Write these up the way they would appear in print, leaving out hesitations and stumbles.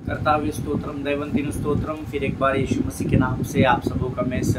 कर्ताव्य स्तोत्रम दैवंतिन स्तोत्रम। फिर एक बार यीशु मसीह के नाम से आप सबों का मैं इस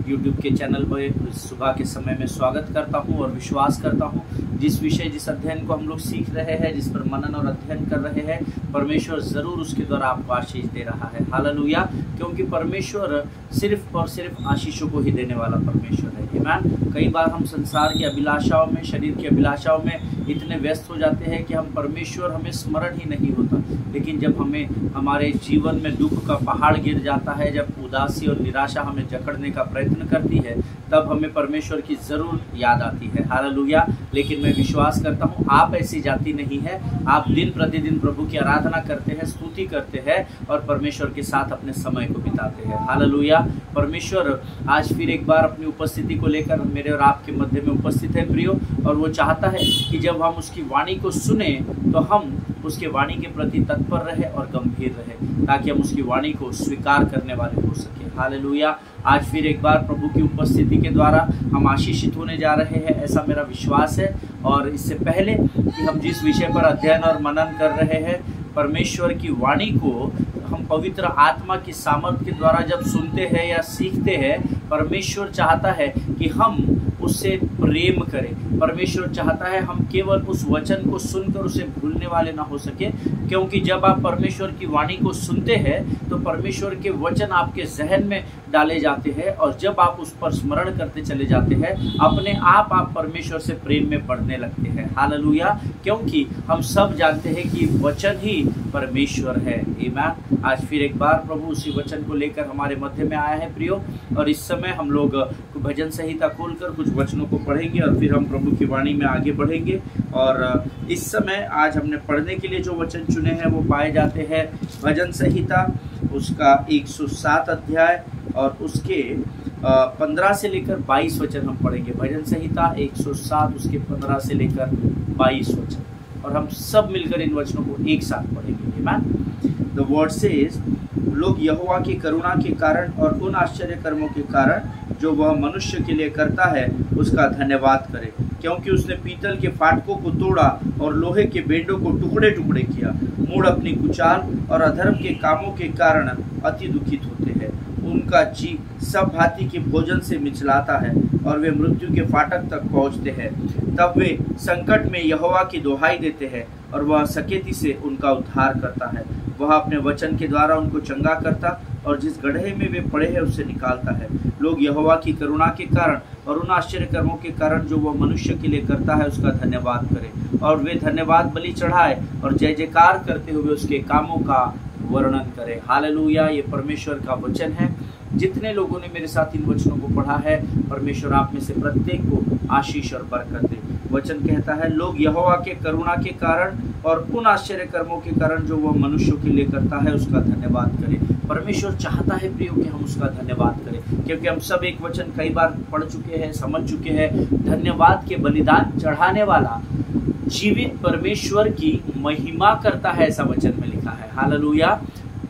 यूट्यूब के चैनल पर सुबह के समय में स्वागत करता हूं और विश्वास करता हूं जिस विषय जिस अध्ययन को हम लोग सीख रहे हैं, जिस पर मनन और अध्ययन कर रहे हैं, परमेश्वर ज़रूर उसके द्वारा आपको आशीष दे रहा है। हालेलुया। क्योंकि परमेश्वर सिर्फ और सिर्फ आशीषों को ही देने वाला परमेश्वर है। आमीन। कई बार हम संसार की अभिलाषाओं में, शरीर की अभिलाषाओं में इतने व्यस्त हो जाते हैं कि हम परमेश्वर हमें स्मरण ही नहीं होता। लेकिन जब हमें हमारे जीवन में दुख का पहाड़ गिर जाता है, जब उदासी और निराशा हमें जकड़ने का प्रयत्न करती है, तब हमें परमेश्वर की ज़रूर याद आती है। हालेलुया। लेकिन मैं विश्वास करता हूँ आप ऐसी जाति नहीं है। आप दिन प्रतिदिन प्रभु की आराधना करते हैं, स्तुति करते हैं और परमेश्वर के साथ अपने समय को बिताते हैं। हालेलुया। परमेश्वर आज फिर एक बार अपनी उपस्थिति को लेकर मेरे और आपके मध्य में उपस्थित है प्रियो, और वो चाहता है कि जब हम उसकी वाणी को सुने तो हम उसके वाणी के प्रति तत्पर रहे और गंभीर रहे, ताकि हम उसकी वाणी को स्वीकार करने वाले हो सके। हालेलुया। आज फिर एक बार प्रभु की उपस्थिति के द्वारा हम आशीषित होने जा रहे हैं, ऐसा मेरा विश्वास है। और इससे पहले कि हम जिस विषय पर अध्ययन और मनन कर रहे हैं, परमेश्वर की वाणी को हम पवित्र आत्मा की सामर्थ के द्वारा जब सुनते हैं या सीखते हैं, परमेश्वर चाहता है कि हम उससे प्रेम करें। परमेश्वर चाहता है हम केवल उस वचन को सुनकर उसे भूलने वाले ना हो सके, क्योंकि जब आप परमेश्वर की वाणी को सुनते हैं तो परमेश्वर के वचन आपके जहन में डाले जाते हैं, और जब आप उस पर स्मरण करते चले जाते हैं, अपने आप परमेश्वर से प्रेम में बढ़ने लगते हैं। हालेलुया। क्योंकि हम सब जानते हैं कि वचन ही परमेश्वर है। आमीन। आज फिर एक बार प्रभु उसी वचन को लेकर हमारे मध्य में आया है प्रियो, और इस समय हम लोग भजन संहिता खोलकर कुछ वचनों को पढ़ेंगे और फिर हम प्रभु की वाणी में आगे बढ़ेंगे। और इस समय आज हमने पढ़ने के लिए जो वचन चुने हैं वो पाए जाते हैं भजन संहिता उसका 107 अध्याय और उसके 15 से लेकर 22 वचन हम पढ़ेंगे। भजन संहिता 107 उसके 15 से लेकर 22 वचन, और हम सब मिलकर इन वचनों को एक साथ पढ़ेंगे। आमीन। द वर्ड सेज, लोग यहोवा की करुणा के कारण और उन आश्चर्य कर्मों के कारण जो वह मनुष्य के लिए करता है उसका धन्यवाद करें, क्योंकि उसने पीतल के फाटकों को तोड़ा और लोहे के बेंडों को टुकड़े टुकड़े किया। मूढ़ अपनी कुचाल और अधर्म के कामों के कारण अति दुखित होते हैं। उनका जी सब भांति के भोजन से मिचलाता है और वे मृत्यु के फाटक तक पहुँचते हैं। तब वे संकट में यहोवा की दुहाई देते हैं और वह सकेती से उनका उद्धार करता है। वह अपने वचन के द्वारा उनको चंगा करता और जिस गड्ढे में वे पड़े हैं उससे निकालता है। लोग यहोवा की करुणा के कारण और उन आश्चर्य कर्मों के कारण जो वह मनुष्य के लिए करता है उसका धन्यवाद करें, और वे धन्यवाद बलि चढ़ाए और जय जयकार करते हुए उसके कामों का वर्णन करें। हालेलुया। ये परमेश्वर का वचन है। जितने लोगों ने मेरे साथ इन वचनों को पढ़ा है, परमेश्वर आप में से प्रत्येक को आशीष और बरकत दे। वचन कहता है, लोग यहोवा के करुणा के कारण और उन आश्चर्य कर्मों के कारण जो वह मनुष्यों के लिए करता है उसका धन्यवाद करें। परमेश्वर चाहता है प्रियो कि हम उसका धन्यवाद करें, क्योंकि हम सब एक वचन कई बार पढ़ चुके हैं, समझ चुके हैं। धन्यवाद के बलिदान चढ़ाने वाला जीवित परमेश्वर की महिमा करता है, ऐसा वचन में लिखा है। हालेलुया।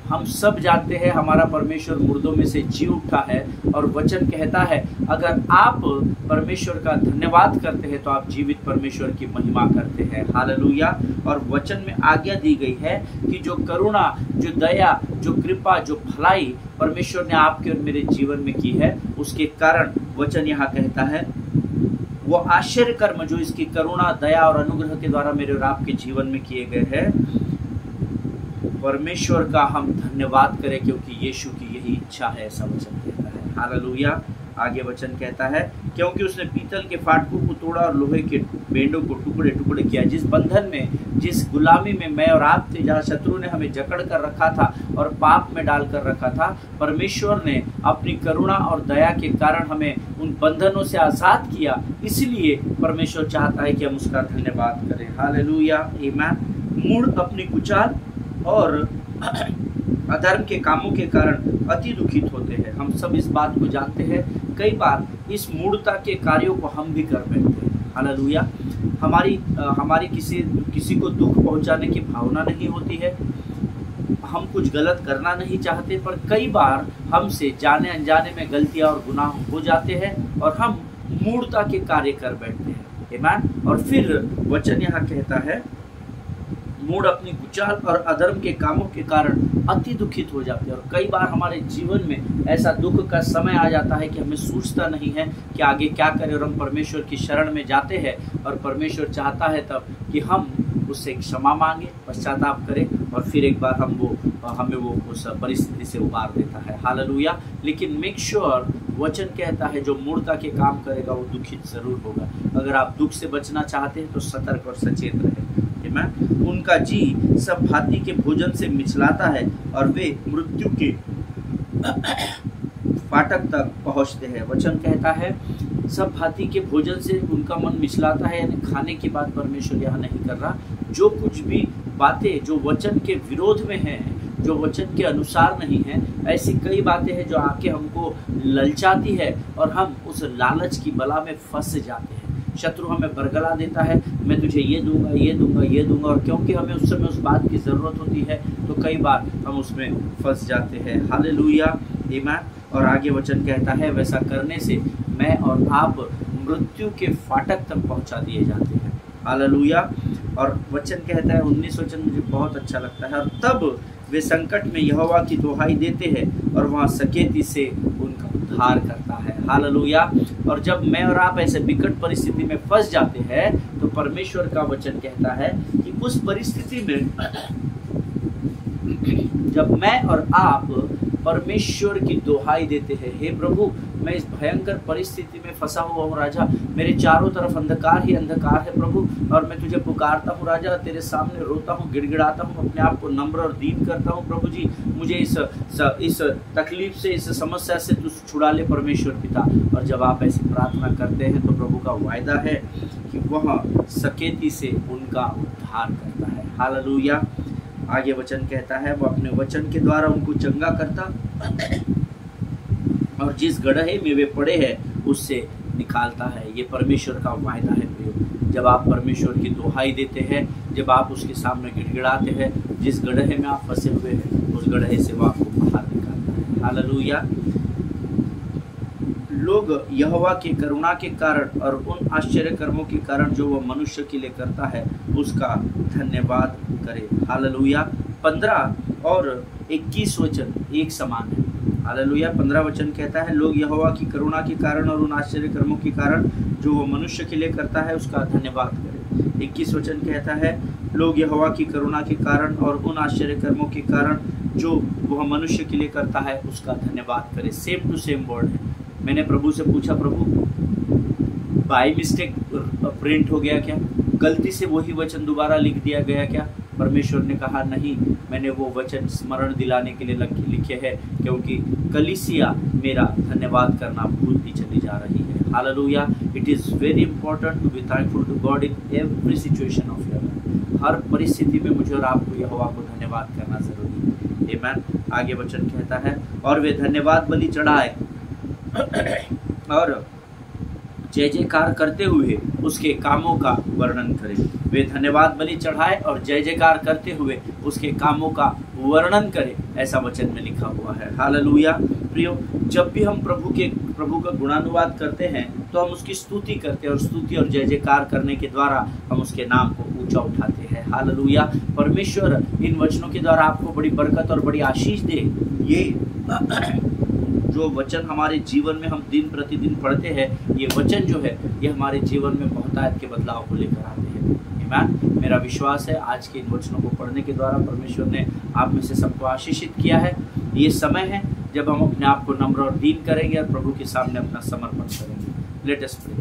हम सब जानते हैं हमारा परमेश्वर मुर्दों में से जी उठा है, और वचन कहता है अगर आप परमेश्वर का धन्यवाद करते हैं तो आप जीवित परमेश्वर की महिमा करते हैं। हालेलुया। और वचन में आज्ञा दी गई है कि जो करुणा, जो दया, जो कृपा, जो भलाई परमेश्वर ने आपके और मेरे जीवन में की है, उसके कारण वचन यहाँ कहता है वो आश्चर्य कर्म जो इसकी करुणा, दया और अनुग्रह के द्वारा मेरे और आपके जीवन में किए गए हैं, परमेश्वर का हम धन्यवाद करें, क्योंकि यीशु की यही इच्छा है, ऐसा वचन कहता है। हालेलुया। आगे वचन कहता है, क्योंकि उसने पीतल के फाटकों को तोड़ा और लोहे के बेंडों को टुकड़े टुकड़े किया। जिस बंधन में, जिस गुलामी में मैं और आप थे, जहाँ शत्रु ने हमें जकड़ कर रखा था और पाप में डाल कर रखा था, परमेश्वर ने अपनी करुणा और दया के कारण हमें उन बंधनों से आज़ाद किया। इसलिए परमेश्वर चाहता है कि हम उसका धन्यवाद करें। हालेलुया। आमीन। मूढ़ अपनी कुचाल और अधर्म के कामों के कारण अति दुखित होते हैं। हम सब इस बात को जानते हैं। कई बार इस मूढ़ता के कार्यों को हम भी कर बैठते हैं। हालेलुया। हमारी किसी को दुख पहुंचाने की भावना नहीं होती है, हम कुछ गलत करना नहीं चाहते, पर कई बार हमसे जाने अनजाने में गलतियां और गुनाह हो जाते हैं और हम मूढ़ता के कार्य कर बैठते हैं। आमीन। और फिर वचन यहाँ कहता है मूड अपनी कुचाल और अधर्म के कामों के कारण अति दुखित हो जाते हैं। और कई बार हमारे जीवन में ऐसा दुख का समय आ जाता है कि हमें सूझता नहीं है कि आगे क्या करें, और हम परमेश्वर की शरण में जाते हैं और परमेश्वर चाहता है तब कि हम उससे क्षमा मांगे, पश्चाताप करें, और फिर एक बार हमें वो उस परिस्थिति से उबार देता है। हालेलुया। लेकिन मेक श्योर, वचन कहता है जो मूर्खता के काम करेगा वो दुखित जरूर होगा। अगर आप दुख से बचना चाहते हैं तो सतर्क और सचेत रहें। उनका जी सब भांति के भोजन से मिचलाता है और वे मृत्यु के फाटक तक पहुंचते हैं। वचन कहता है सब भांति के भोजन से उनका मन मिचलाता है, यानी खाने की बात परमेश्वर यहाँ नहीं कर रहा। जो कुछ भी बातें जो वचन के विरोध में हैं, जो वचन के अनुसार नहीं है, ऐसी कई बातें हैं जो आके हमको ललचाती है और हम उस लालच की बला में फंस जाते हैं। शत्रु हमें बरगला देता है, मैं तुझे ये दूंगा, ये दूंगा, ये दूंगा, और क्योंकि हमें उस समय उस बात की ज़रूरत होती है तो कई बार हम उसमें फंस जाते हैं। हालेलुया, आमीन। और आगे वचन कहता है वैसा करने से मैं और आप मृत्यु के फाटक तक पहुंचा दिए जाते हैं। हालेलुया। और वचन कहता है 19 वचन मुझे बहुत अच्छा लगता है, और तब वे संकट में यहोवा की दुहाई देते हैं और वहाँ सकेती से उनका उद्धार करता है। हालेलुया। और जब मैं और आप ऐसे विकट परिस्थिति में फंस जाते हैं तो परमेश्वर का वचन कहता है कि उस परिस्थिति में जब मैं और आप परमेश्वर की दुहाई देते हैं, हे प्रभु मैं इस भयंकर परिस्थिति में फंसा हुआ हूँ राजा, मेरे चारों तरफ अंधकार ही अंधकार है प्रभु, और मैं तुझे पुकारता हूँ राजा, तेरे सामने रोता हूँ, गिड़गिड़ाता हूँ, अपने आप को नम्र और दीन करता हूँ प्रभु जी, मुझे इस तकलीफ से, इस समस्या से तू छुड़ा ले परमेश्वर पिता। और जब आप ऐसी प्रार्थना करते हैं तो प्रभु का वायदा है कि वह सकेती से उनका उद्धार करता है। हालेलुया। आगे वचन कहता है वो अपने वचन के द्वारा उनको चंगा करता और जिस गड्ढे में वे पड़े हैं उससे निकालता है। ये परमेश्वर का वायदा है प्रियो। जब आप परमेश्वर की दुहाई देते हैं, जब आप उसके सामने गिड़गिड़ाते हैं, जिस गड्ढे में आप फंसे हुए हैं उस गड्ढे से वो आपको बाहर निकालता है। हालेलुया। लोग यहोवा की करुणा के कारण और उन आश्चर्य कर्मों के कारण जो वह मनुष्य के लिए करता है उसका धन्यवाद करें। हालेलुया। 15 और 21 वचन एक समान है। हालेलुया। 15 वचन कहता है लोग यहोवा की करुणा के कारण और उन आश्चर्य कर्मों के कारण जो वह मनुष्य के लिए करता है उसका धन्यवाद करें। 21 वचन कहता है लोग यहोवा की करुणा के कारण और उन आश्चर्य कर्मों के कारण जो वह मनुष्य के लिए करता है उसका धन्यवाद करें। सेम टू सेम वर्ड है। मैंने प्रभु से पूछा, प्रभु बाय मिस्टेक प्रिंट हो गया क्या, गलती से वही वचन दोबारा लिख दिया गया क्या? परमेश्वर ने कहा नहीं, मैंने वो वचन स्मरण दिलाने के लिए लिखे हैं क्योंकि कलीसिया मेरा धन्यवाद करना भूलती चली जा रही है। Hallelujah. It is very important to be thankful to God in every situation of your life. हर परिस्थिति में मुझे और आपको यहोवा को धन्यवाद करना जरूरी है। आमीन। आगे वचन कहता है और वे धन्यवाद बलि चढ़ाए और जय जयकार करते हुए उसके कामों का वर्णन करें। वे धन्यवाद बलि चढ़ाए और जय जयकार करते हुए उसके कामों का वर्णन करें, ऐसा वचन में लिखा हुआ है। हालेलुया। प्रियो, जब भी हम प्रभु का गुणानुवाद करते हैं तो हम उसकी स्तुति करते हैं और स्तुति और जय जयकार करने के द्वारा हम उसके नाम को ऊंचा उठाते हैं। हालेलुया। परमेश्वर इन वचनों के द्वारा आपको बड़ी बरकत और बड़ी आशीष दे। ये जो वचन हमारे जीवन में हम दिन प्रतिदिन पढ़ते हैं, ये वचन जो है ये हमारे जीवन में बहुतायत के बदलाव को लेकर आते हैं। आमीन। मेरा विश्वास है आज के इन वचनों को पढ़ने के द्वारा परमेश्वर ने आप में से सबको आशीषित किया है। ये समय है जब हम अपने आप को नम्र और दीन करेंगे और प्रभु के सामने अपना समर्पण करेंगे। Let us pray.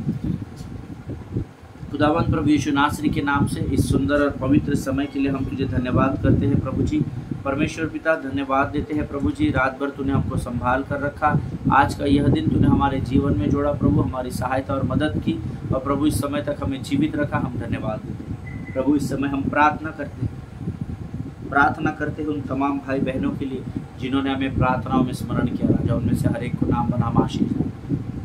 खुदावंद प्रभु यीशु नासरी के नाम से इस सुंदर और पवित्र समय के लिए हम तुझे धन्यवाद करते हैं प्रभु जी। परमेश्वर पिता धन्यवाद देते हैं प्रभु जी, रात भर तूने हमको संभाल कर रखा। आज का यह दिन तूने हमारे जीवन में जोड़ा प्रभु, हमारी सहायता और मदद की, और प्रभु इस समय तक हमें जीवित रखा। हम धन्यवाद देते हैं प्रभु। इस समय हम प्रार्थना करते हैं उन तमाम भाई बहनों के लिए जिन्होंने हमें प्रार्थनाओं में स्मरण किया राजा, उनमें से हर एक को नाम बनाम आशीष दे।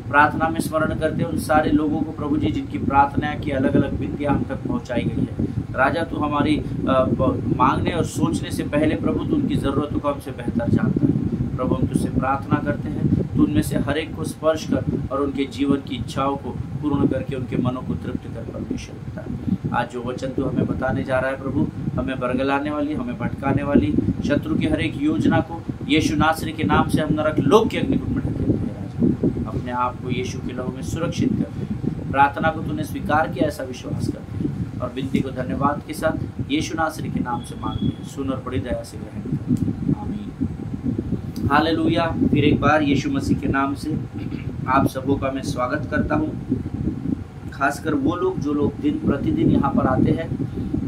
प्रार्थना में स्मरण करते हैं उन सारे लोगों को प्रभु जी जिनकी प्रार्थना की अलग अलग विनतियाँ हम तक पहुँचाई गई है राजा। तू हमारी मांगने और सोचने से पहले प्रभु तू उनकी ज़रूरतों को हमसे बेहतर जानता है। प्रभु हम तुझसे प्रार्थना करते हैं, तू उनमें से हर एक को स्पर्श कर और उनके जीवन की इच्छाओं को पूर्ण करके उनके मनों को तृप्त कर परमेश्वर पिता। आज जो वचन तू हमें बताने जा रहा है प्रभु, हमें बरगलाने वाली, हमें भटकाने वाली शत्रु की हर एक योजना को यीशु नासरी के नाम से हम नरक लोक के अग्निकुंड में ढकेलते हैं राजा। अपने आप को यीशु के लहू में सुरक्षित कर, प्रार्थना को तूने स्वीकार किया ऐसा विश्वास करते हैं और विनती को धन्यवाद के साथ यीशु नासरी के नाम से मांगते हैं, सुन और बड़ी दया से ग्रहण कर, आमीन। हालेलुया। फिर एक बार यीशु मसीह के नाम से आप सबों का मैं स्वागत करता हूँ। खासकर वो लोग जो लोग दिन प्रतिदिन यहाँ पर आते हैं,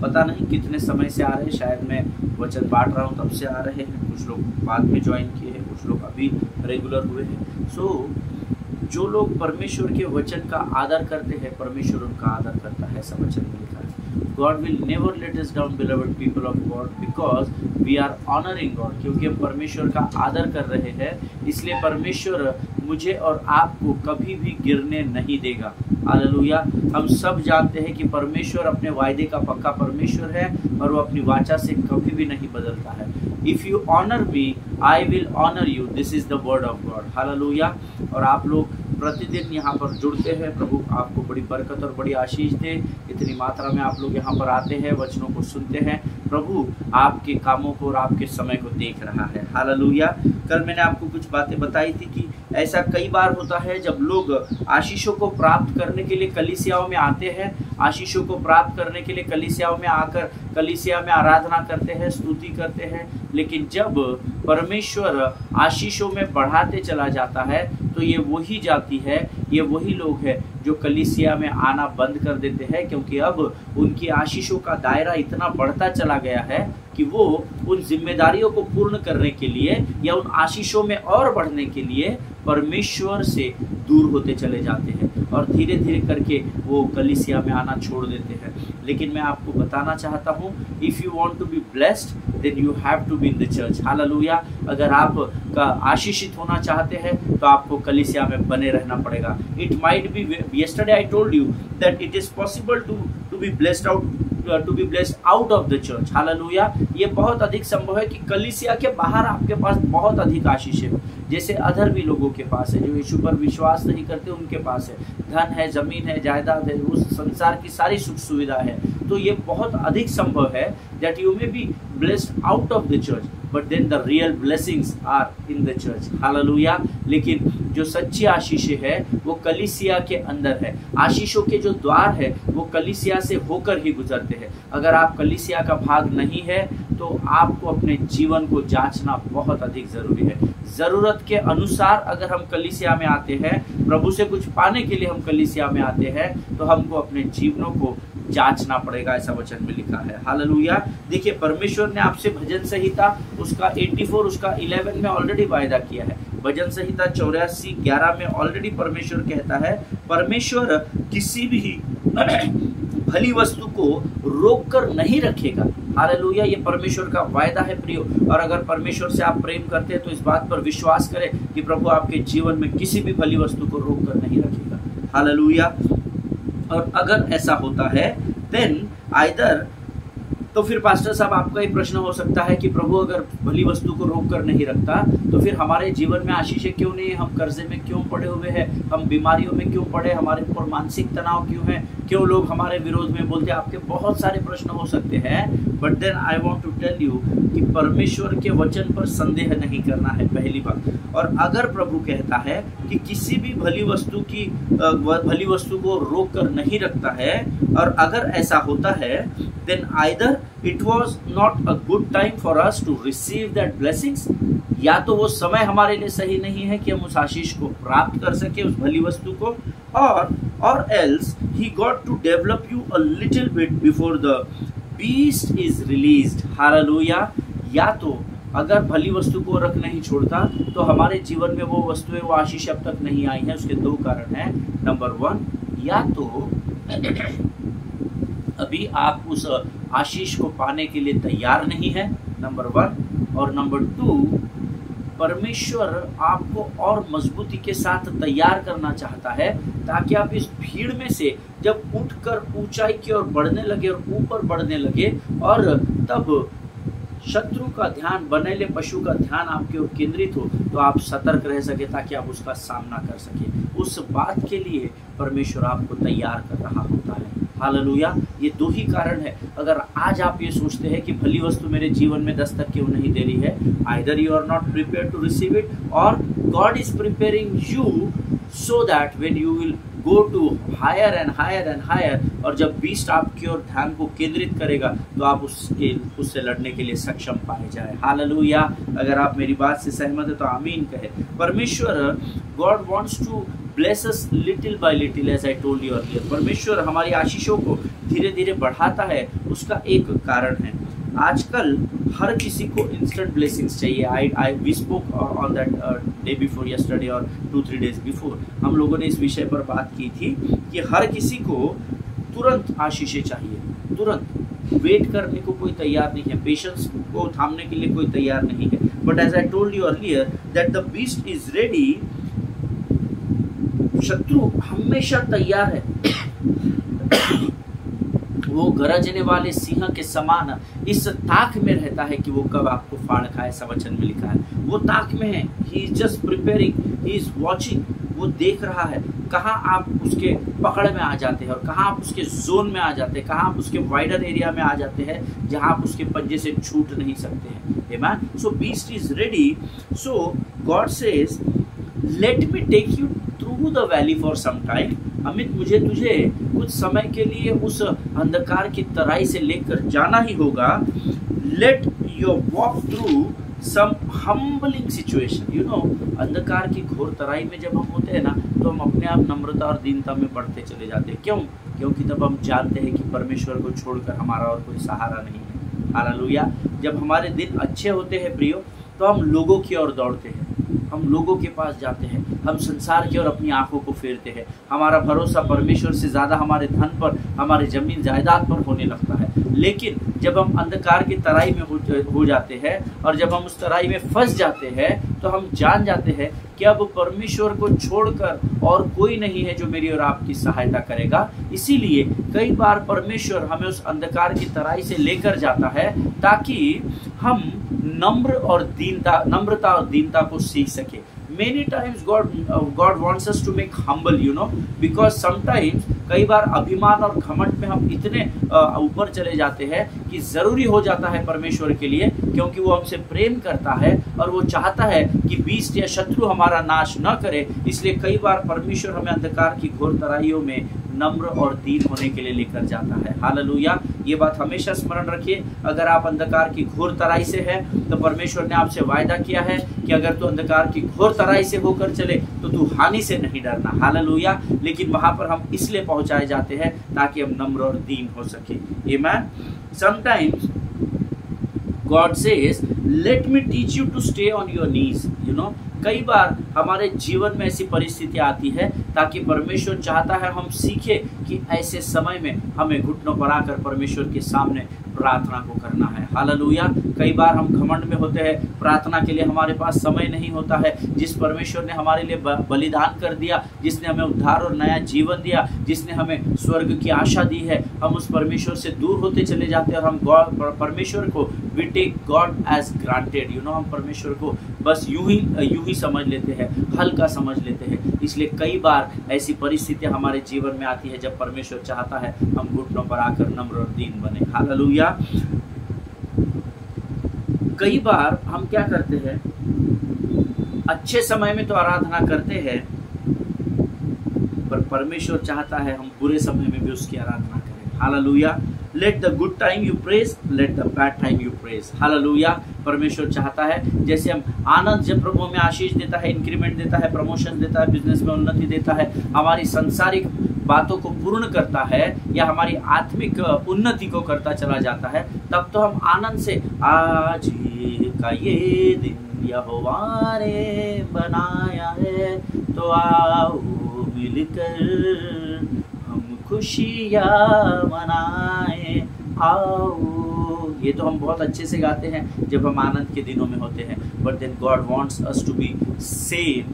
पता नहीं कितने समय से आ रहे हैं, शायद मैं वचन बांट रहा हूँ तब से आ रहे हैं, कुछ लोग बाद में ज्वाइन किए हैं, कुछ लोग अभी रेगुलर हुए हैं। जो लोग परमेश्वर के वचन का आदर करते हैं, परमेश्वर उनका आदर करता है, ऐसा वचन में लिखा है। God will never let us down, beloved people of God, because we are honoring God। क्योंकि हम परमेश्वर का आदर कर रहे हैं, इसलिए परमेश्वर मुझे और आपको कभी भी गिरने नहीं देगा। हालेलुया। हम सब जानते हैं कि परमेश्वर अपने वायदे का पक्का परमेश्वर है और वो अपनी वाचा से कभी भी नहीं बदलता है। If you honor me, I will honor you। This is the word of God। Hallelujah. और आप लोग प्रतिदिन यहाँ पर जुड़ते हैं, प्रभु आपको बड़ी बरकत और बड़ी आशीष दे। इतनी मात्रा में आप लोग यहाँ पर आते हैं, वचनों को सुनते हैं, प्रभु आपके कामों को और आपके समय को देख रहा है। हालेलुया। कल मैंने आपको कुछ बातें बताई थी कि ऐसा कई बार होता है जब लोग आशीषों को प्राप्त करने के लिए कलीसियाओं में आते हैं, आशीषों को प्राप्त करने के लिए कलीसियाओं में आकर कलीसिया में आराधना करते हैं, स्तुति करते हैं, लेकिन जब परमेश्वर आशीषों में बढ़ाते चला जाता है तो ये वही जाति है, ये वही लोग हैं जो कलीसिया में आना बंद कर देते हैं, क्योंकि अब उनकी आशीषों का दायरा इतना बढ़ता चला गया है कि वो उन जिम्मेदारियों को पूर्ण करने के लिए या उन आशीषों में और बढ़ने के लिए परमेश्वर से दूर होते चले जाते हैं और धीरे धीरे करके वो कलीसिया में आना छोड़ देते हैं। लेकिन मैं आपको बताना चाहता हूँ, if you want to be blessed then you have to be in the church. Hallelujah. अगर आप का आशीषित होना चाहते हैं तो आपको कलीसिया में बने रहना पड़ेगा। It might be, yesterday I told you that it is possible to be blessed out of the church। Hallelujah. ये बहुत अधिक संभव है कि कलीसिया के बाहर आपके पास बहुत अधिक आशीष है, जैसे अधर्मी लोगों के पास है, जो यीशु पर विश्वास नहीं करते उनके पास है, धन है, जमीन है, जायदाद है, उस संसार की सारी सुख सुविधा है। तो ये बहुत अधिक संभव है that you may be blessed out of the church, but then the real blessings are in the church। Hallelujah. लेकिन जो सच्ची आशीषें है वो कलीसिया के अंदर है। आशीषों के जो द्वार है वो कलीसिया से होकर ही गुजरते हैं। अगर आप कलीसिया का भाग नहीं है तो आपको अपने जीवन को जांचना बहुत अधिक जरूरी है। जरूरत के अनुसार अगर हम कलीसिया में आते हैं, प्रभु से कुछ पाने के लिए हम कलीसिया में आते हैं, तो हमको अपने जीवनों को जांचना पड़ेगा, ऐसा वचन में लिखा है। हालेलुया। देखिए, परमेश्वर ने आपसे भजन संहिता उसका 84 उसका 11 में ऑलरेडी वायदा किया है। भजन संहिता 84:11 में ऑलरेडी परमेश्वर कहता है, परमेश्वर किसी भी भली वस्तु को रोक कर नहीं रखेगा। हालेलुया। ये परमेश्वर का वायदा है प्रियो। और अगर परमेश्वर से आप प्रेम करते हैं तो इस बात पर विश्वास करें कि प्रभु आपके जीवन में किसी भी भली वस्तु को रोक कर नहीं रखेगा। हालेलुया। और अगर ऐसा होता है देन आइदर, तो फिर पास्टर साहब आपका ही प्रश्न हो सकता है कि प्रभु अगर भली वस्तु को रोक कर नहीं रखता तो फिर हमारे जीवन में आशीषें क्यों नहीं है, हम कर्जे में क्यों पड़े हुए हैं, हम बीमारियों में क्यों पड़े, हमारे ऊपर मानसिक तनाव क्यों है, क्यों लोग हमारे विरोध में बोलते हैं। आपके बहुत सारे प्रश्न हो सकते हैं, but then I want to tell you कि परमेश्वर के वचन पर संदेह नहीं करना है, पहली बात। और अगर प्रभु कहता है कि किसी भी भली वस्तु को रोक कर नहीं रखता है, और अगर ऐसा होता है then either it was not a good time for us to receive that blessings, या तो वो समय हमारे लिए सही नहीं है कि हम उस आशीष को प्राप्त कर सके, उस भली वस्तु को, or else he got to develop you a little bit before the beast is released। Hallelujah. या तो अगर भली वस्तु को रख नहीं छोड़ता तो हमारे जीवन में वो वस्तुएं, वो आशीष अब तक नहीं आई है। उसके दो कारण हैं। नंबर 1, या तो अभी आप उस आशीष को पाने के लिए तैयार नहीं है, नंबर 1। और नंबर 2, परमेश्वर आपको और मजबूती के साथ तैयार करना चाहता है ताकि आप इस भीड़ में से जब उठकर ऊंचाई की ओर बढ़ने लगे और ऊपर बढ़ने लगे, और तब शत्रु का ध्यान, बनेले पशु का ध्यान आपके ओर केंद्रित हो, तो आप सतर्क रह सके ताकि आप उसका सामना कर सके। उस बात के लिए परमेश्वर आपको तैयार कर रहा होता है। हालेलुया। ये दो ही कारण है। अगर आज आप ये सोचते हैं कि भली वस्तु मेरे जीवन में दस्तक क्यों नहीं दे रही है, either you are not prepare to receive it और God is preparing you so that when you will go to higher and higher and higher, और जब बीस्ट आपकी ओर ध्यान को केंद्रित करेगा तो आप उससे लड़ने के लिए सक्षम पाए जाए। हालेलुया। अगर आप मेरी बात से सहमत है तो आमीन कहे। परमेश्वर God wants to bless us little by little, as I told you earlier. परमेश्वर हमारी आशीषों को धीरे धीरे बढ़ाता है, उसका एक कारण है आजकल हर किसी को इंस्टेंट ब्लेसिंग्स चाहिए। We spoke on that day before yesterday और 2-3 डेज बिफोर हम लोगों ने इस विषय पर बात की थी कि हर किसी को तुरंत आशीषें चाहिए, तुरंत। वेट करने को कोई तैयार नहीं है, पेशेंस को थामने के लिए कोई तैयार नहीं है। But as I told you earlier that the beast is ready. शत्रु हमेशा तैयार है। वो गरजने वाले सिंह के समान इस ताक में रहता है कि वो कब आपको फाड़ खाए, ऐसा वचन में लिखा है। वो ताक में है, he is just preparing, he is watching. वो देख रहा है कहाँ आप उसके पकड़ में आ जाते हैं और कहाँ आप उसके जोन में आ जाते हैं, कहाँ आप उसके वाइडर एरिया में आ जाते हैं जहाँ आप उसके पंजे से छूट नहीं सकते हैं। Amen. So beast is ready. So God says let me take you through the valley for some time. Amit, मुझे तुझे कुछ समय के लिए उस अंधकार की तराई से लेकर जाना ही होगा। Let your walk through some humbling situation. You know, अंधकार की घोर तराई में जब हम होते हैं ना तो हम अपने आप नम्रता और दीनता में बढ़ते चले जाते हैं। क्यों? क्योंकि तब हम जानते हैं कि परमेश्वर को छोड़कर हमारा और कोई सहारा नहीं है। हालेलुया। जब हमारे दिन अच्छे होते हैं प्रियो, तो हम लोगों की ओर दौड़ते हैं, हम लोगों के पास जाते हैं, हम संसार की ओर अपनी आंखों को फेरते हैं। हमारा भरोसा परमेश्वर से ज़्यादा हमारे धन पर, हमारे जमीन जायदाद पर होने लगता है। लेकिन जब हम अंधकार की तराई में हो जाते हैं और जब हम उस तराई में फंस जाते हैं तो हम जान जाते हैं कि अब परमेश्वर को छोड़कर और कोई नहीं है जो मेरी और आपकी सहायता करेगा। इसीलिए कई बार परमेश्वर हमें उस अंधकार की तराई से लेकर जाता है ताकि हम नम्रता और दीनता को सीख सके। Many times God wants us to make humble, you know, because sometimes कई बार अभिमान और घमंड में हम इतने ऊपर चले जाते हैं कि जरूरी हो जाता है परमेश्वर के लिए, क्योंकि वो हमसे प्रेम करता है और वो चाहता है कि बीस्ट या शत्रु हमारा नाश न करे। इसलिए कई बार परमेश्वर हमें अंधकार की घोर तराइयों में नम्र और दीन होने के लिए लेकर जाता है। हालेलुया। ये बात हमेशा स्मरण रखिए। अगर आप अंधकार की घोर तराई से है तो परमेश्वर ने आपसे वायदा किया है कि अगर तू अंधकार की घोर तराई से होकर चले तो तू हानि से नहीं डरना। हालेलुया। लेकिन वहां पर हम इसलिए पहुंचाए जाते हैं ताकि हम नम्र और दीन हो सके। Amen. Sometimes God says, let me teach you to stay on your knees. You know, कई बार हमारे जीवन में ऐसी परिस्थितियां आती है ताकि परमेश्वर चाहता है हम सीखे कि ऐसे समय में हमें घुटनों पर आकर परमेश्वर के सामने प्रार्थना को करना है। हालेलुया। कई बार हम घमंड में होते हैं, प्रार्थना के लिए हमारे पास समय नहीं होता है। जिस परमेश्वर ने हमारे लिए बलिदान कर दिया, जिसने हमें उद्धार और नया जीवन दिया, जिसने हमें स्वर्ग की आशा दी है, हम उस परमेश्वर से दूर होते चले जाते हैं और हम परमेश्वर को we take God as granted. You know, हम परमेश्वर को बस यूं ही समझ लेते हैं, हल्का समझ लेते हैं। इसलिए कई बार ऐसी परिस्थितियां हमारे जीवन में आती है जब परमेश्वर चाहता है हम घुटनों पर आकर नम्र और दीन बने। हालेलुया। कई बार हम क्या करते हैं, अच्छे समय में तो आराधना करते हैं, पर परमेश्वर चाहता है हम बुरे समय में भी उसकी आराधना करें। Hallelujah. Let the good time you praise, let the bad time you praise. Hallelujah. परमेश्वर चाहता है जैसे हम आनंद जब प्रभु में आशीष देता है, इंक्रीमेंट देता है, प्रमोशन देता है, बिजनेस में उन्नति देता है, हमारी सांसारिक बातों को पूर्ण करता है या हमारी आत्मिक उन्नति को करता चला जाता है, तब तो हम आनंद से आज का ये दिन यहोवा ने बनाया है तो आओ मिलकर हम खुशियाँ मनाएं, आओ। ये तो हम बहुत अच्छे से गाते हैं जब हम आनंद के दिनों में होते हैं, but then God wants us to be same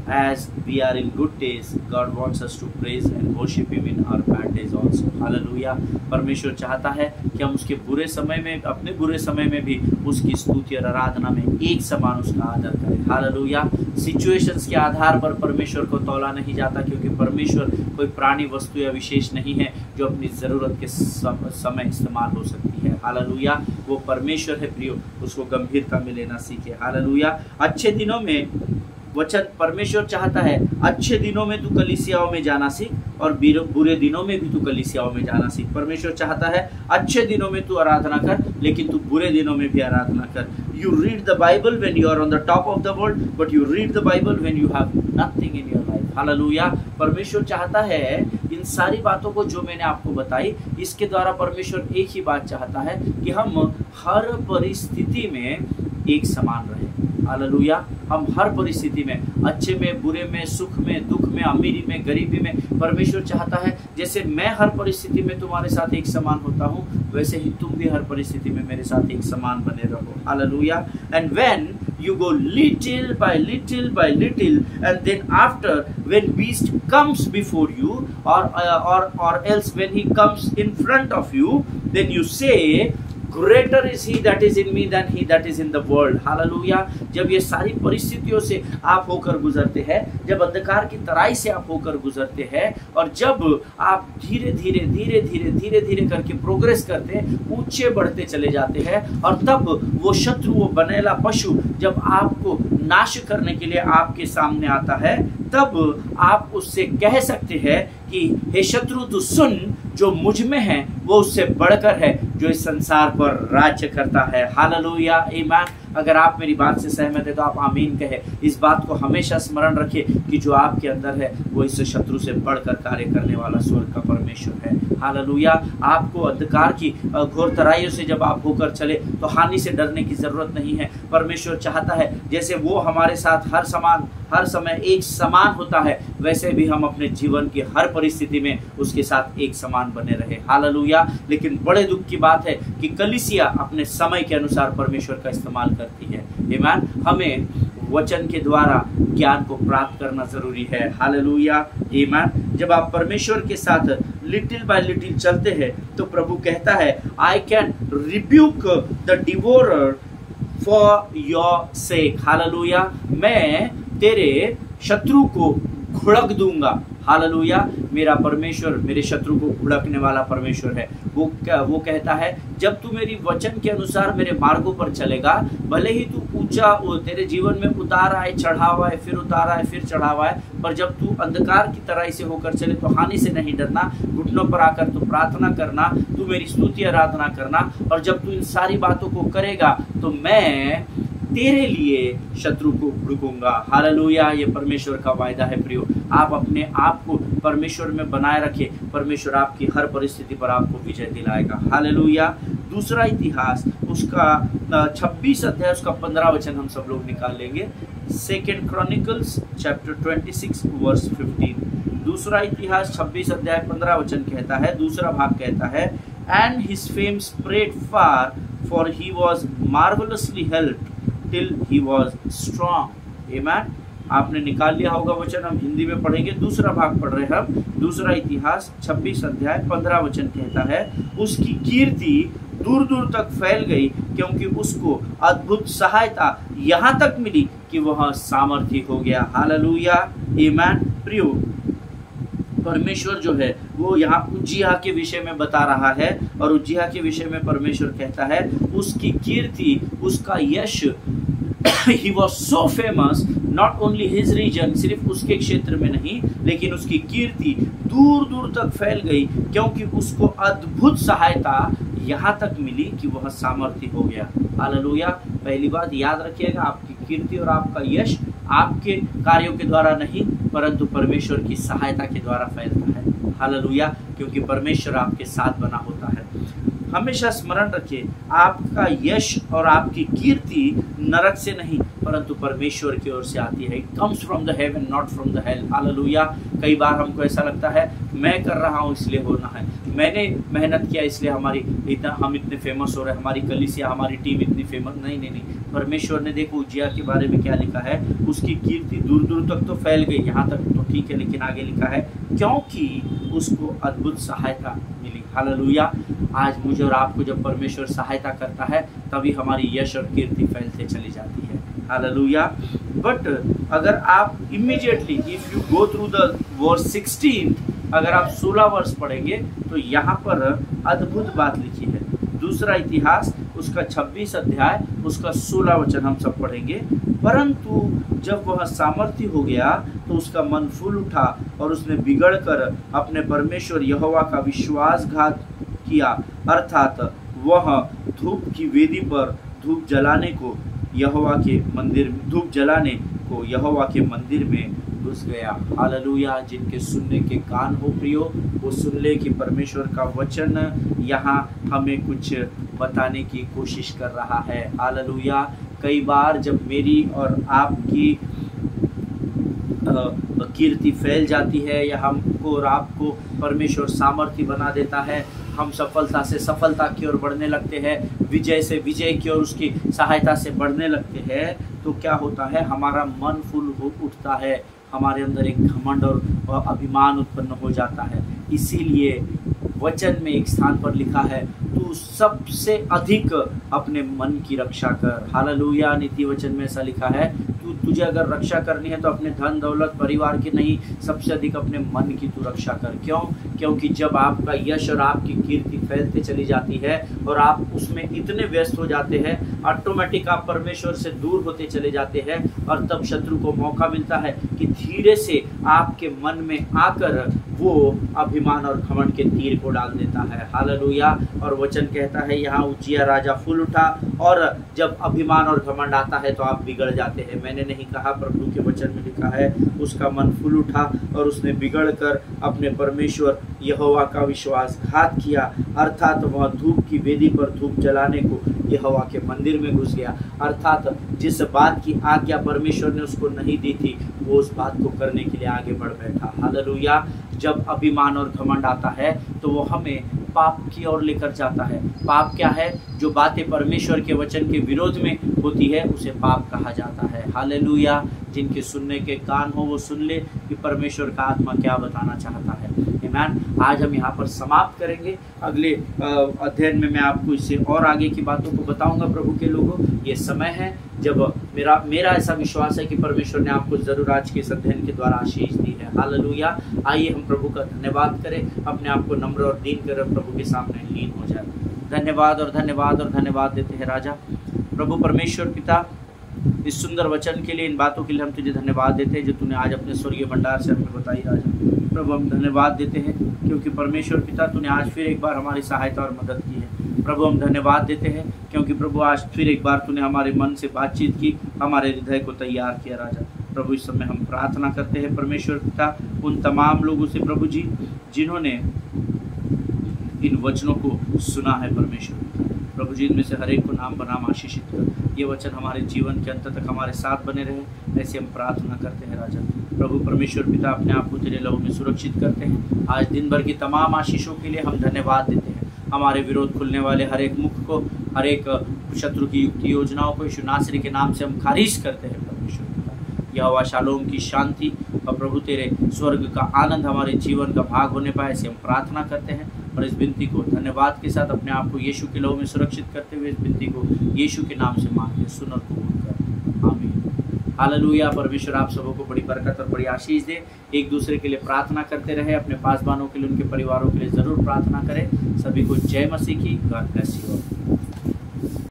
as we are in good days, God wants us to praise and worship Him in our bad days also. Hallelujah. परमेश्वर चाहता है कि हम उसके बुरे समय में, अपने बुरे समय में भी उसकी स्तुति और आराधना में एक समान उसका आदर करें। हालेलुया। सिचुएशंस के आधार पर परमेश्वर को तौला नहीं जाता, क्योंकि परमेश्वर कोई प्राणी, वस्तु या विशेष नहीं है जो अपनी ज़रूरत के समय इस्तेमाल हो सकती है। हालेलुया। वो परमेश्वर है प्रियो, उसको गंभीरता में लेना सीखे। हालेलुया। अच्छे दिनों में वचन परमेश्वर चाहता है, अच्छे दिनों में तू कलीसियाओं में जाना सीख और बुरे दिनों में भी तू कलीसियाओं में जाना सीख। परमेश्वर चाहता है अच्छे दिनों में तू आराधना कर, लेकिन तू बुरे दिनों में भी आराधना कर। You read the Bible when you are on the top of the world, but you read the Bible when you have nothing in your life. Hallelujah. परमेश्वर चाहता है इन सारी बातों को जो मैंने आपको बताई, इसके द्वारा परमेश्वर एक ही बात चाहता है कि हम हर परिस्थिति में एक समान रहे। हालेलुया। हम हर परिस्थिति में, अच्छे में, बुरे में, सुख में, दुख में, अमीरी में, गरीबी में, परमेश्वर चाहता है जैसे मैं हर परिस्थिति में तुम्हारे साथ एक समान होता हूँ, वैसे ही तुम भी हर परिस्थिति में मेरे साथ एक समान बने रहो। Hallelujah. And when you go little by little by little, and then after when beast comes before you, or else when he comes in front of you, then you say greater is he that is in me than he that is in the world. Hallelujah. जब ये सारी परिस्थितियों से आप होकर गुजरते हैं, जब अंधकार की तराई से आप होकर गुजरते हैं, और जब आप धीरे धीरे धीरे धीरे धीरे धीरे करके प्रोग्रेस करते हैं, ऊंचे बढ़ते चले जाते हैं, और तब वो शत्रु, वो बनेला पशु जब आपको नाश करने के लिए आपके सामने आता है, तब आप उससे कह सकते हैं कि हे शत्रु तू सुन, जो मुझ में है वो उससे बढ़कर है जो इस संसार पर राज्य करता है। हालेलुया। आमीन। अगर आप मेरी बात से सहमत है तो आप आमीन कहे। इस बात को हमेशा स्मरण रखिए कि जो आपके अंदर है वो इस शत्रु से बढ़कर कार्य करने वाला स्वर्ग का परमेश्वर है। हालेलुया। आपको अंधकार की घोर तराइयों से जब आप होकर चले तो हानि से डरने की जरूरत नहीं है। परमेश्वर चाहता है जैसे वो हमारे साथ हर समय एक समान होता है, वैसे भी हम अपने जीवन की हर परिस्थिति में उसके साथ एक समान बने रहे। हालेलुया। लेकिन बड़े दुख की बात है कि कलीसिया अपने समय के अनुसार परमेश्वर का इस्तेमाल करती है। आमीन। हमें वचन के द्वारा ज्ञान को प्राप्त करना जरूरी है। हालेलुया। आमीन। जब आप परमेश्वर के साथ लिटिल बाय लिटिल चलते हैं तो प्रभु कहता है I can rebuke the devourer for your sake. Hallelujah. मैं तेरे शत्रु को घुड़क दूंगा। हालेलुया। मेरा परमेश्वर मेरे शत्रु को घुड़कने वाला परमेश्वर है। वो कहता है जब तू मेरी वचन के अनुसार मेरे मार्गों पर चलेगा, भले ही तू ऊंचा, तेरे जीवन में उतार आए, चढ़ावा है, फिर उतार आए, फिर चढ़ावा है, पर जब तू अंधकार की तरह से होकर चले तो हानि से नहीं डरना। घुटनों पर आकर तू प्रार्थना करना, तू मेरी स्तुति आराधना करना, और जब तू इन सारी बातों को करेगा तो मैं तेरे लिए शत्रु को भुड़कूंगा। हालेलुया। ये परमेश्वर का वायदा है प्रियो। आप अपने आप को परमेश्वर में बनाए रखे, परमेश्वर आपकी हर परिस्थिति पर आपको विजय दिलाएगा। हालेलुया। दूसरा इतिहास उसका 26 अध्याय उसका 15 वचन हम सब लोग निकाल लेंगे। 2 Chronicles chapter 26 verse 15। दूसरा इतिहास 26 अध्याय 15 वचन कहता है, दूसरा भाग कहता है, and his fame spread far, for he was marvelously helped till he was strong। Amen। आपने निकाल लिया होगा वचन, हम हिंदी में पढ़ेंगे। दूसरा भाग पढ़ रहे हैं हम। दूसरा इतिहास 26 अध्याय 15 वचन कहता है, उसकी कीर्ति दूर दूर तक फैल गई, क्योंकि उसको अद्भुत सहायता यहाँ तक मिली कि वह सामर्थी हो गया। हालेलुया। आमीन। प्रियो, परमेश्वर जो है वो यहाँ उज्जियाह के विषय में बता रहा है, और उज्जियाह के विषय में परमेश्वर कहता है उसकी कीर्ति, उसका यश, he was so famous, not only his region, सिर्फ उसके क्षेत्र में नहीं, लेकिन उसकी कीर्ति दूर दूर तक फैल गई, क्योंकि उसको अद्भुत सहायता यहाँ तक मिली कि वह सामर्थी हो गया। हालेलुया। पहली बात याद रखिएगा, आपकी कीर्ति और आपका यश आपके कार्यों के द्वारा नहीं, परंतु परमेश्वर की सहायता के द्वारा फैलता है। हालेलुया। क्योंकि परमेश्वर आपके साथ बना होता है। हमेशा स्मरण रखिए, आपका यश और आपकी कीर्ति नरक से नहीं परंतु परमेश्वर की ओर से आती है। It comes from the haven, not from the hell. Hallelujah. कई बार हमको ऐसा लगता है मैं कर रहा हूँ इसलिए होना है, मैंने मेहनत किया इसलिए हम इतने फेमस हो रहे हैं, हमारी कलीसिया, हमारी टीम इतनी फेमस। नहीं। परमेश्वर ने देखो उज्जिया के बारे में क्या लिखा है, उसकी कीर्ति दूर दूर तक तो फैल गई, यहाँ तक तो ठीक है, लेकिन आगे लिखा है क्योंकि उसको अद्भुत सहायता मिली। हालेलुया। आज मुझे और आपको जब परमेश्वर सहायता करता है तभी हमारी यश और कीर्ति फैलते चली जाती है। हालेलुया। बट अगर आप immediately if you go through the verse 16, अगर आप 16 वर्ष पढ़ेंगे तो यहाँ पर अद्भुत बात लिखी है। दूसरा इतिहास उसका 26 अध्याय उसका 16 वचन हम सब पढ़ेंगे। परंतु जब वह सामर्थ्य हो गया तो उसका मन फूल उठा और उसने बिगड़कर अपने परमेश्वर यहोवा का विश्वासघात किया, अर्थात वह धूप की वेदी पर धूप जलाने को यहोवा के मंदिर में घुस गया। हालेलुया। जिनके सुनने के कान हो प्रियो, वो सुन ले कि परमेश्वर का वचन यहाँ हमें कुछ बताने की कोशिश कर रहा है। हालेलुया। कई बार जब मेरी और आपकी कीर्ति फैल जाती है या हमको और आपको परमेश्वर सामर्थ्य बना देता है, हम सफलता से सफलता की ओर बढ़ने लगते हैं, विजय से विजय की ओर उसकी सहायता से बढ़ने लगते हैं, तो क्या होता है, हमारा मन फूल उठता है, हमारे अंदर एक घमंड और अभिमान उत्पन्न हो जाता है। इसीलिए वचन में एक स्थान पर लिखा है, तू सबसे अधिक अपने मन की रक्षा कर। हालेलुया। नीति वचन में ऐसा लिखा है, तुझे अगर रक्षा करनी है तो अपने धन दौलत परिवार की नहीं, सबसे अधिक अपने मन की तू रक्षा कर। क्यों? क्योंकि जब आपका यश और आपकी कीर्ति फैलते चली जाती है और आप उसमें इतने व्यस्त हो जाते हैं, ऑटोमेटिक आप परमेश्वर से दूर होते चले जाते हैं और तब शत्रु को मौका मिलता है कि धीरे से आपके मन में आकर वो अभिमान और घमंड के तीर को डाल देता है। हालेलुया। और वचन कहता है यहाँ उज्जिया राजा फूल उठा, और जब अभिमान और घमंड आता है तो आप बिगड़ जाते हैं। मैंने नहीं कहा, प्रभु के वचन में लिखा है, उसका मन फूल उठा और उसने बिगड़कर अपने परमेश्वर यहोवा का विश्वासघात किया, अर्थात वह धूप की वेदी पर धूप जलाने को यहोवा के मंदिर में घुस गया। अर्थात जिस बात की आज्ञा परमेश्वर ने उसको नहीं दी थी, वो उस बात को करने के लिए आगे बढ़ बैठा। हालेलुया। जब अभिमान और घमंड आता है तो वो हमें पाप की ओर लेकर जाता है। पाप क्या है? जो बातें परमेश्वर के वचन के विरोध में होती है उसे पाप कहा जाता है। हालेलुया। जिनके सुनने के कान हो वो सुन ले कि परमेश्वर का आत्मा क्या बताना चाहता है। आमीन। आज हम यहाँ पर समाप्त करेंगे। अगले अध्ययन में मैं आपको इससे और आगे की बातों को बताऊंगा। प्रभु के लोगों, ये समय है जब मेरा ऐसा विश्वास है कि परमेश्वर ने आपको जरूर आज के इस अध्ययन के द्वारा आशीष दी है। हालेलुया। आइए हम प्रभु का धन्यवाद करें, अपने आप को नम्र और दीन कर प्रभु के सामने लीन हो जाए। धन्यवाद और धन्यवाद और धन्यवाद देते हैं राजा। प्रभु परमेश्वर पिता, इस सुंदर वचन के लिए, इन बातों के लिए हम तुझे धन्यवाद देते हैं जो तूने आज अपने स्वर्गीय भंडार से हमें बताई राजा। प्रभु हम धन्यवाद देते हैं क्योंकि परमेश्वर पिता तूने आज फिर एक बार हमारी सहायता और मदद की है। प्रभु हम धन्यवाद देते हैं क्योंकि प्रभु आज फिर एक बार तूने हमारे मन से बातचीत की, हमारे हृदय को तैयार किया राजा। प्रभु इस समय हम प्रार्थना करते हैं परमेश्वर पिता उन तमाम लोगों से प्रभु जी जिन्होंने इन वचनों को सुना है परमेश्वर प्रभु जी, इनमें से हर एक को नाम बनाम आशीषित कर। ये वचन हमारे जीवन के अंत तक हमारे साथ बने रहे, ऐसे हम प्रार्थना करते हैं राजा। प्रभु परमेश्वर पिता अपने आप को तेरे लहू में सुरक्षित करते हैं। आज दिन भर की तमाम आशीषों के लिए हम धन्यवाद देते हैं। हमारे विरोध खुलने वाले हर एक मुख को, हर एक शत्रु की युक्ति योजनाओं को यीशु नासरी के नाम से हम खारिज करते हैं परमेश्वर पिता। यहोवा शालोम की शांति और प्रभु तेरे स्वर्ग का आनंद हमारे जीवन का भाग होने पाए, ऐसे हम प्रार्थना करते हैं। और इस विनती को धन्यवाद के साथ अपने आप को यीशु के लहू में सुरक्षित करते हुए इस विनती को यीशु के नाम से मांगते, सुन और कबूल कर। आमीन। हालेलुया। परमेश्वर आप सबों को बड़ी बरकत और बड़ी आशीष दे। एक दूसरे के लिए प्रार्थना करते रहे, अपने पासवानों के लिए, उनके परिवारों के लिए जरूर प्रार्थना करें। सभी को जय मसीह की। God bless you.